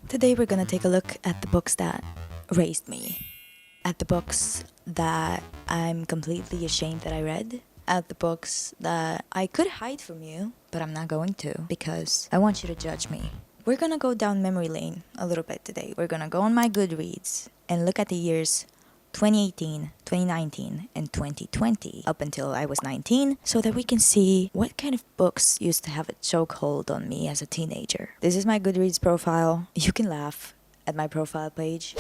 Today we're gonna take a look at the books that raised me, at the books that I'm completely ashamed that I read, at the books that I could hide from you, but I'm not going to because I want you to judge me. We're gonna go down memory lane a little bit today. We're gonna go on my Goodreads and look at the years 2018, 2019, and 2020 up until I was 19 so that we can see what kind of books used to have a chokehold on me as a teenager. This is my Goodreads profile. You can laugh at my profile page.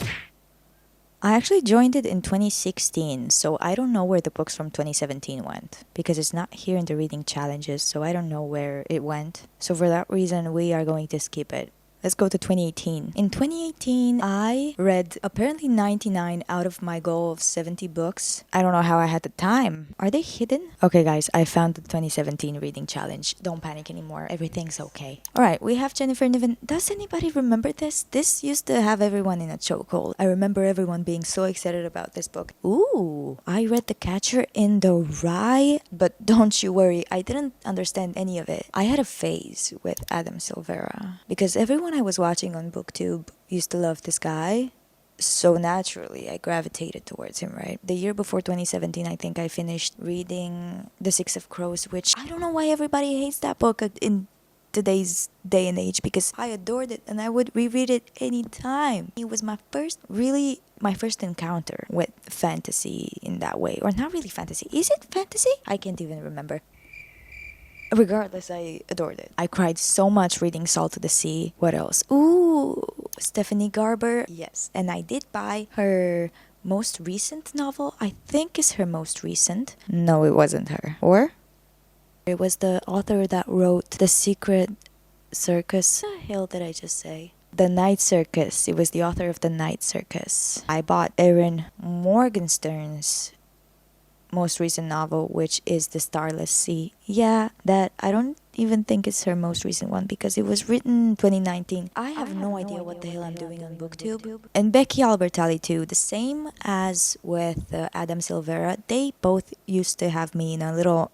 I actually joined it in 2016, so I don't know where the books from 2017 went because it's not here in the reading challenges, so I don't know where it went. So for that reason, we are going to skip it. Let's go to 2018. In 2018, I read apparently 99 out of my goal of 70 books. I don't know how I had the time. Are they hidden? Okay, guys, I found the 2017 reading challenge. Don't panic anymore. Everything's okay. All right, we have Jennifer Niven. Does anybody remember this? This used to have everyone in a chokehold. I remember everyone being so excited about this book. Ooh, I read The Catcher in the Rye, but don't you worry, I didn't understand any of it. I had a phase with Adam Silvera because everyone I was watching on BookTube used to love this guy. So naturally, I gravitated towards him, right? The year before 2017, I think I finished reading The Six of Crows, which I don't know why everybody hates that book in today's day and age because I adored it and I would reread it anytime. It was my first encounter with fantasy in that way. Or not really fantasy. Is it fantasy? I can't even remember. Regardless, I adored it. I cried so much reading Salt of the Sea. What else? Ooh, Stephanie Garber. Yes. And I did buy her most recent novel. I think is her most recent. No, it wasn't her. Or? It was the author that wrote The Secret Circus. What the hell did I just say? The Night Circus. It was the author of The Night Circus. I bought Erin Morgenstern's most recent novel, which is The Starless Sea. Yeah, that I don't even think it's her most recent one because it was written 2019. I have no idea what the hell I'm doing on BookTube. And Becky Albertalli too, the same as with Adam Silvera. They both used to have me in a little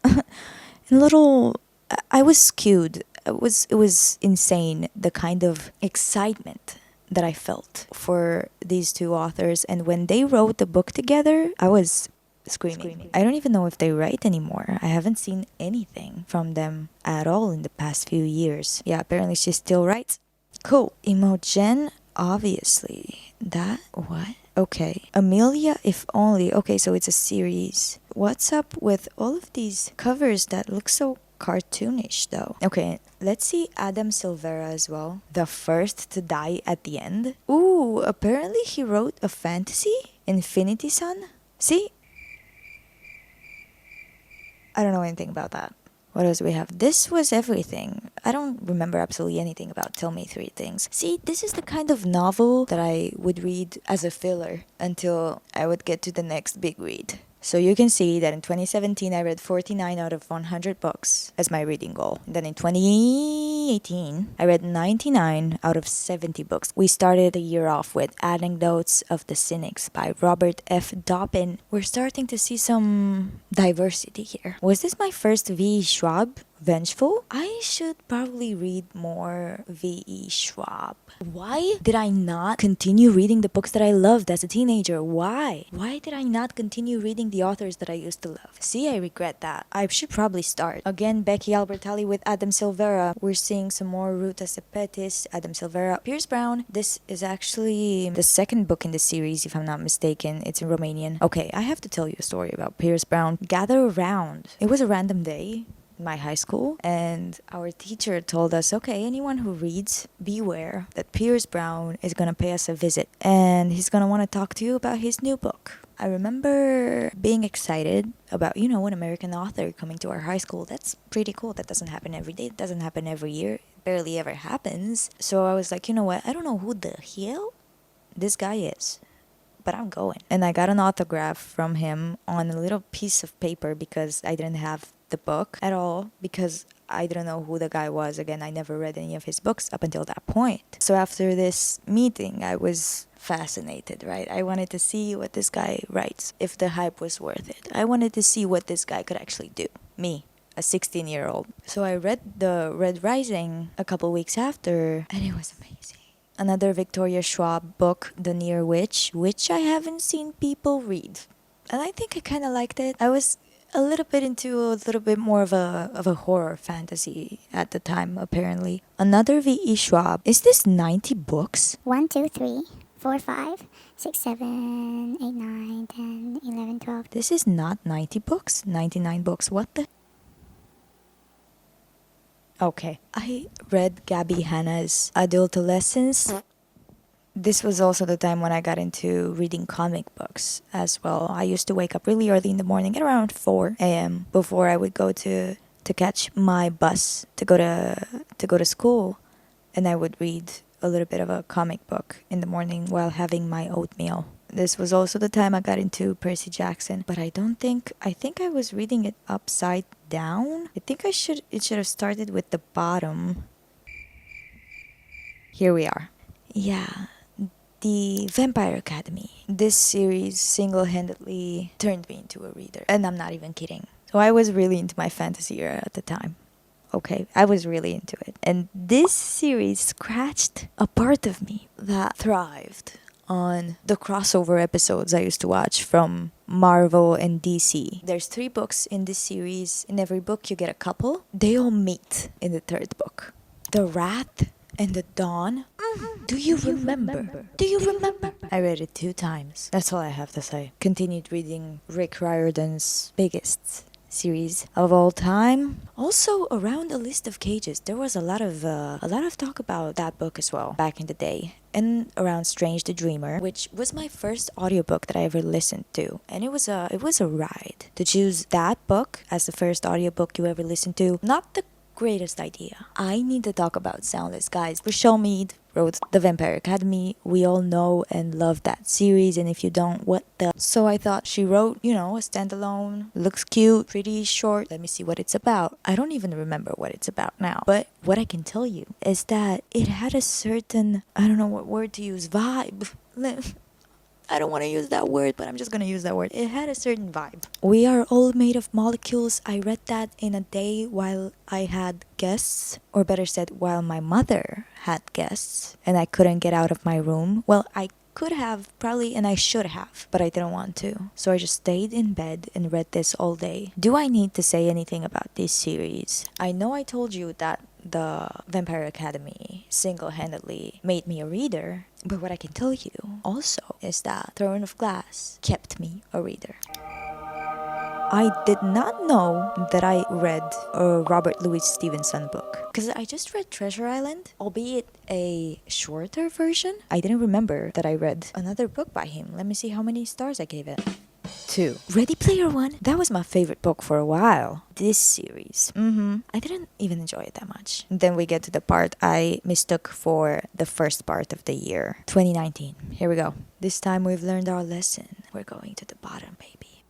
I was skewed. It was insane the kind of excitement that I felt for these two authors, and when they wrote the book together, I was screaming. I don't even know if they write anymore. I haven't seen anything from them at all in the past few years. Yeah, apparently she still writes. Cool. Imogen, obviously. That, what? Okay. Amelia, If Only. Okay, so it's a series. What's up with all of these covers that look so cartoonish though? Okay, let's see Adam Silvera as well. The First to Die at the End. Ooh, apparently he wrote a fantasy? Infinity Sun? See? I don't know anything about that. What else do we have? This Was Everything. I don't remember absolutely anything about Tell Me Three Things. See, this is the kind of novel that I would read as a filler until I would get to the next big read. So you can see that in 2017, I read 49 out of 100 books as my reading goal. Then in 2018, I read 99 out of 70 books. We started the year off with Anecdotes of the Cynics by Robert F. Dobbin. We're starting to see some diversity here. Was this my first V. Schwab? Vengeful? I should probably read more V.E. Schwab. Why did I not continue reading the books that I loved as a teenager? Why? Why did I not continue reading the authors that I used to love? See, I regret that. I should probably start. Again, Becky Albertalli with Adam Silvera. We're seeing some more Ruta Sepetys, Adam Silvera, Pierce Brown. This is actually the second book in the series, if I'm not mistaken. It's in Romanian. Okay, I have to tell you a story about Pierce Brown. Gather Around. It was a random day my high school, and our teacher told us, okay, anyone who reads, beware that Pierce Brown is gonna pay us a visit and he's gonna want to talk to you about his new book. I remember being excited about, an American author coming to our high school. That's pretty cool. That doesn't happen every day. It doesn't happen every year. It barely ever happens. So I was like, you know what? I don't know who the hell this guy is, but I'm going. And I got an autograph from him on a little piece of paper because I didn't have the book at all because I didn't know who the guy was. Again, I never read any of his books up until that point. So after this meeting, I was fascinated, right? I wanted to see what this guy writes, if the hype was worth it. I wanted to see what this guy could actually do. Me, a 16-year-old. So I read the Red Rising a couple weeks after, and it was amazing. another Victoria Schwab book, The Near Witch, which I haven't seen people read. And I think I kind of liked it. I was a little bit into a little bit more of a horror fantasy at the time, apparently. Another V.E. Schwab. Is this 90 books? 1, 2, 3, 4, 5, 6, 7, 8, 9, 10, 11, 12. This is not 90 books. 99 books. What the? Okay. I read Gabby Hanna's Adultolescence. This was also the time when I got into reading comic books as well. I used to wake up really early in the morning at around 4 a.m. before I would go to catch my bus to go to school, and I would read a little bit of a comic book in the morning while having my oatmeal. This was also the time I got into Percy Jackson, but I think I was reading it upside down. I think it should have started with the bottom. Here we are. Yeah. The Vampire Academy. This series single-handedly turned me into a reader. And I'm not even kidding. So I was really into my fantasy era at the time. Okay, I was really into it. And this series scratched a part of me that thrived on the crossover episodes I used to watch from Marvel and DC. There's 3 books in this series. In every book you get a couple. They all meet in the 3rd book. The Wrath and the Dawn. Do you remember? Do you remember? I read it 2 times. That's all I have to say. Continued reading Rick Riordan's biggest series of all time. Also, around A List of Cages, there was a lot of talk about that book as well back in the day. And around Strange the Dreamer, which was my first audiobook that I ever listened to, and it was a ride to choose that book as the first audiobook you ever listened to. Not the greatest idea. I need to talk about Soundless Guys. Rochelle Mead wrote The Vampire Academy. We all know and love that series, and if you don't, what the? So I thought she wrote, a standalone, looks cute, pretty short. Let me see what it's about. I don't even remember what it's about now. But what I can tell you is that it had a certain, I don't know what word to use, vibe. I don't want to use that word, but I'm just going to use that word. It had a certain vibe. We are all made of molecules. I read that in a day while I had guests, or better said, while my mother had guests, and I couldn't get out of my room. Well, I could have, probably, and I should have, but I didn't want to. So I just stayed in bed and read this all day. Do I need to say anything about this series? I know I told you that the Vampire Academy single-handedly made me a reader, but what I can tell you also is that Throne of Glass kept me a reader. I did not know that I read a Robert Louis Stevenson book, because I just read Treasure Island, albeit a shorter version. I didn't remember that I read another book by him. Let me see how many stars I gave it. 2. Ready Player One. That was my favorite book for a while. This series. I didn't even enjoy it that much. And then we get to the part I mistook for the first part of the year. 2019. Here we go. This time we've learned our lesson. We're going to the bottom, baby.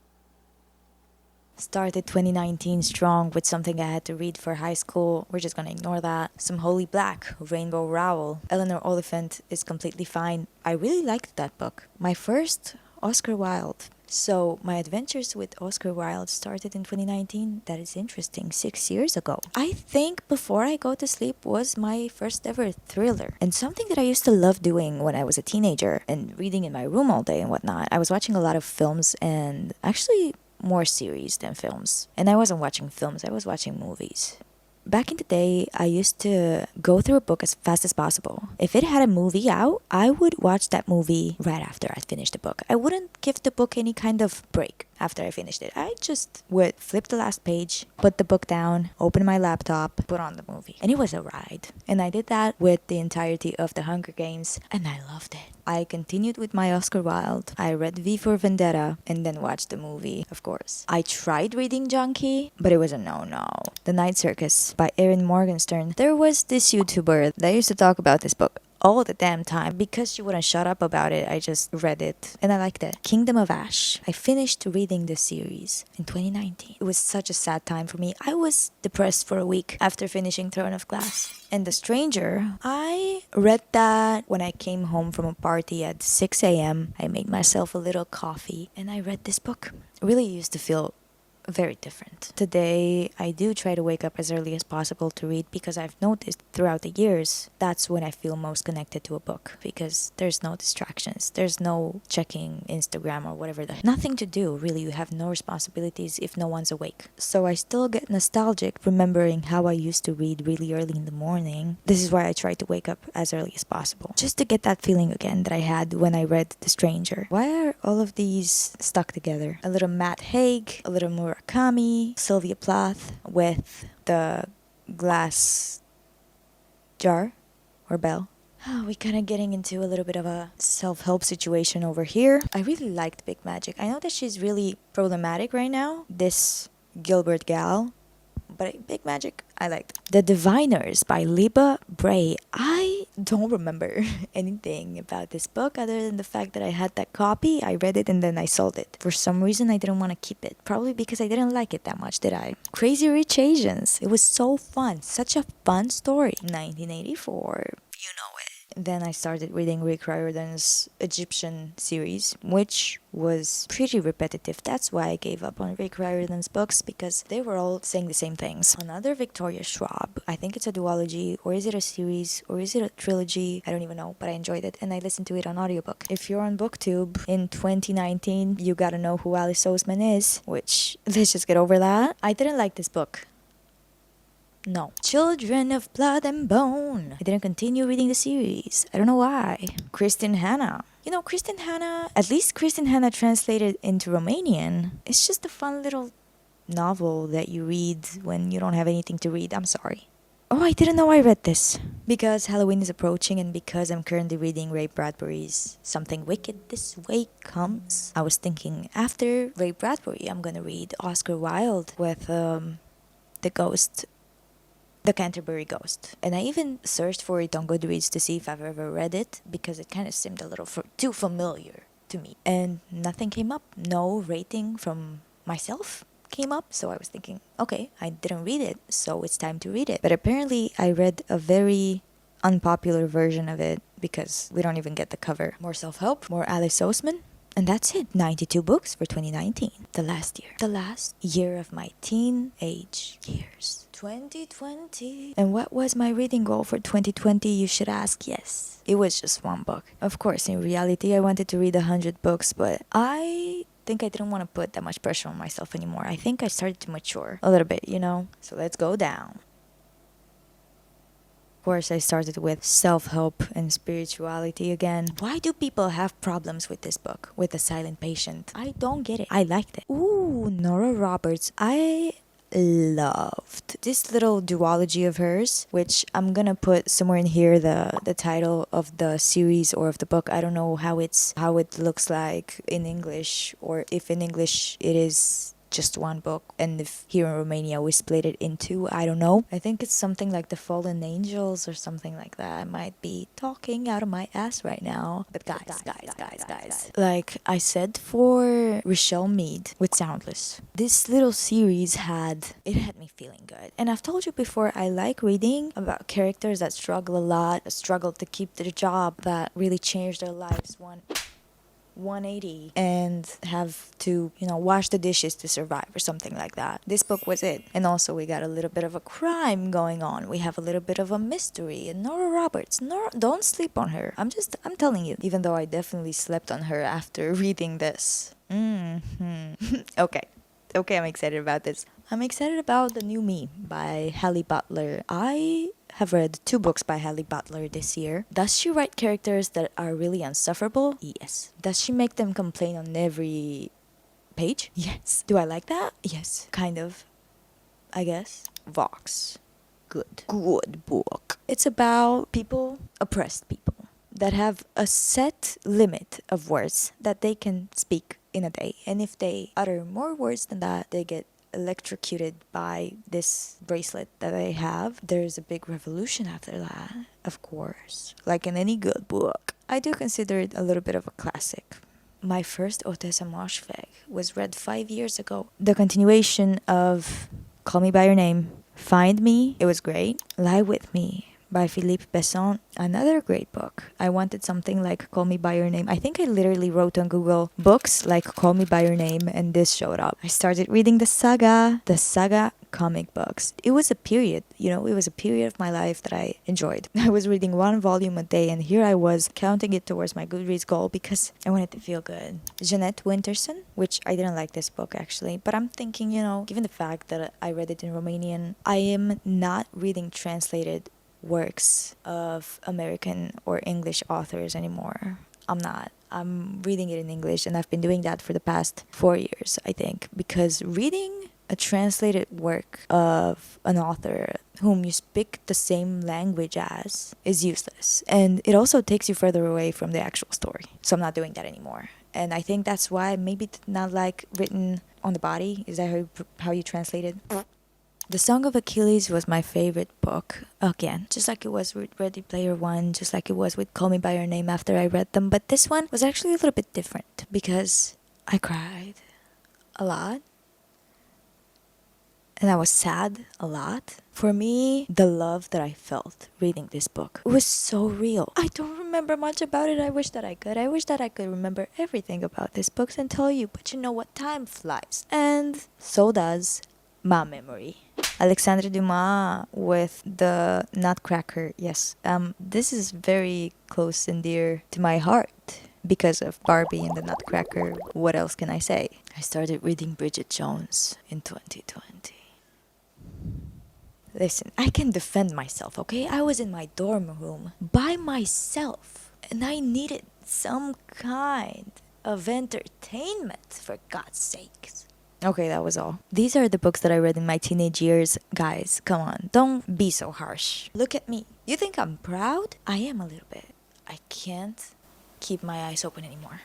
Started 2019 strong with something I had to read for high school. We're just gonna ignore that. Some Holy Black, Rainbow Rowell. Eleanor Oliphant is completely fine. I really liked that book. My first, Oscar Wilde. So, my adventures with Oscar Wilde started in 2019. That is interesting. 6 years ago. I think Before I Go to Sleep was my first ever thriller. And something that I used to love doing when I was a teenager and reading in my room all day and whatnot. I was watching a lot of films, and actually more series than films. And I wasn't watching films, I was watching movies. Back in the day, I used to go through a book as fast as possible. If it had a movie out, I would watch that movie right after I finished the book. I wouldn't give the book any kind of break after I finished it. I just would flip the last page, put the book down, open my laptop, put on the movie. And it was a ride. And I did that with the entirety of The Hunger Games, and I loved it. I continued with my Oscar Wilde. I read V for Vendetta and then watched the movie, of course. I tried reading Junkie, but it was a no-no. The Night Circus by Erin Morgenstern. There was this YouTuber that used to talk about this book all the damn time. Because she wouldn't shut up about it, I just read it and I liked it. Kingdom of Ash. I finished reading the series in 2019. It was such a sad time for me. I was depressed for a week after finishing Throne of Glass. And The Stranger, I read that when I came home from a party at 6 a.m. I made myself a little coffee and I read this book. It really used to feel very different. Today, I do try to wake up as early as possible to read because I've noticed throughout the years that's when I feel most connected to a book because there's no distractions. There's no checking Instagram or whatever. Nothing to do, really. You have no responsibilities if no one's awake. So I still get nostalgic remembering how I used to read really early in the morning. This is why I try to wake up as early as possible. Just to get that feeling again that I had when I read The Stranger. Why are all of these stuck together? A little Matt Haig, a little Murakami, Sylvia Plath with the glass jar or bell. We kind of getting into a little bit of a self-help situation over here. I really liked Big Magic. I know that she's really problematic right now, this Gilbert gal, but Big Magic, I liked. The Diviners by Liba Bray. I don't remember anything about this book other than the fact that I had that copy, I read it, and then I sold it. For some reason, I didn't want to keep it. Probably because I didn't like it that much, did I? Crazy Rich Asians. It was so fun. Such a fun story. 1984. You know it. Then I started reading Rick Riordan's Egyptian series, which was pretty repetitive. That's why I gave up on Rick Riordan's books, because they were all saying the same things. Another Victoria Schwab. I think it's a duology, or is it a series, or is it a trilogy? I don't even know, but I enjoyed it, and I listened to it on audiobook. If you're on BookTube in 2019, you gotta know who Alice Oseman is, which, let's just get over that. I didn't like this book. No. Children of Blood and Bone. I didn't continue reading the series. I don't know why. Kristin Hanna. You know, Kristin Hanna, at least Kristin Hanna translated into Romanian. It's just a fun little novel that you read when you don't have anything to read. I'm sorry. Oh, I didn't know I read this. Because Halloween is approaching and because I'm currently reading Ray Bradbury's Something Wicked This Way Comes, I was thinking after Ray Bradbury, I'm gonna read Oscar Wilde with The Canterbury Ghost. And I even searched for it on Goodreads to see if I've ever read it, because it kind of seemed a little too familiar to me. And nothing came up. No rating from myself came up. So I was thinking, okay, I didn't read it, so it's time to read it. But apparently I read a very unpopular version of it because we don't even get the cover. More self-help, more Alice Oseman. And that's it. 92 books for 2019. The last year. The last year of my teenage years. 2020. And what was my reading goal for 2020, you should ask? Yes. It was just one book. Of course, in reality, I wanted to read 100 books, but I think I didn't want to put that much pressure on myself anymore. I think I started to mature a little bit, you know? So let's go down. Of course, I started with self-help and spirituality again. Why do people have problems with this book, with The Silent Patient? I don't get it. I liked it. Ooh, Nora Roberts. I loved this little duology of hers, which I'm gonna put somewhere in here the title of the series or of the book. I don't know how it looks like in English, or if in English it is just one book, and if here in Romania we split it in two, I don't know. I think it's something like The Fallen Angels or something like that. I might be talking out of my ass right now, but guys, like I said for Rochelle Mead with Soundless, this little series had me feeling good. And I've told you before, I like reading about characters that struggle a lot, that struggle to keep their job, that really change their lives 180 and have to, wash the dishes to survive or something like that. This book was it. And also we got a little bit of a crime going on. We have a little bit of a mystery. And Nora Roberts, don't sleep on her. I'm telling you, even though I definitely slept on her after reading this. Okay, I'm excited about this. I'm excited about The New Me by Halle Butler. I have read 2 books by Halle Butler this year. Does she write characters that are really insufferable? Yes. Does she make them complain on every page? Yes. Do I like that? Yes. Kind of. I guess. Vox. Good book. It's about people, oppressed people, that have a set limit of words that they can speak in a day. And if they utter more words than that, they get electrocuted by this bracelet that they have. There's a big revolution after that, of course. Like in any good book. I do consider it a little bit of a classic. My first Ottessa Moshfegh was read 5 years ago. The continuation of Call Me By Your Name. Find Me. It was great. Lie With Me by Philippe Besson. Another great book. I wanted something like Call Me By Your Name. I think I literally wrote on Google books like Call Me By Your Name, and this showed up. I started reading the saga comic books. It was a period, it was a period of my life that I enjoyed. I was reading one volume a day, and here I was counting it towards my Goodreads goal because I wanted to feel good. Jeanette Winterson, which I didn't like this book actually, but I'm thinking, given the fact that I read it in Romanian, I am not reading translated works of American or English authors anymore. I'm not. I'm reading it in English, and I've been doing that for the past 4 years, I think, because reading a translated work of an author whom you speak the same language as is useless, and it also takes you further away from the actual story. So I'm not doing that anymore, and I think that's why maybe not like written on the body. Is that how you translate it? The Song of Achilles was my favorite book. Again, just like it was with Ready Player One, just like it was with Call Me By Your Name after I read them. But this one was actually a little bit different because I cried a lot. And I was sad a lot. For me, the love that I felt reading this book was so real. I don't remember much about it. I wish that I could. I wish that I could remember everything about this book and tell you. But you know what? Time flies. And so does my memory. Alexandre Dumas with the Nutcracker. Yes, this is very close and dear to my heart because of Barbie and the Nutcracker. What else can I say? I started reading Bridget Jones in 2020. Listen, I can defend myself, okay? I was in my dorm room by myself, and I needed some kind of entertainment, for God's sakes. Okay, that was all. These are the books that I read in my teenage years. Guys, come on, don't be so harsh. Look at me. You think I'm proud? I am a little bit. I can't keep my eyes open anymore.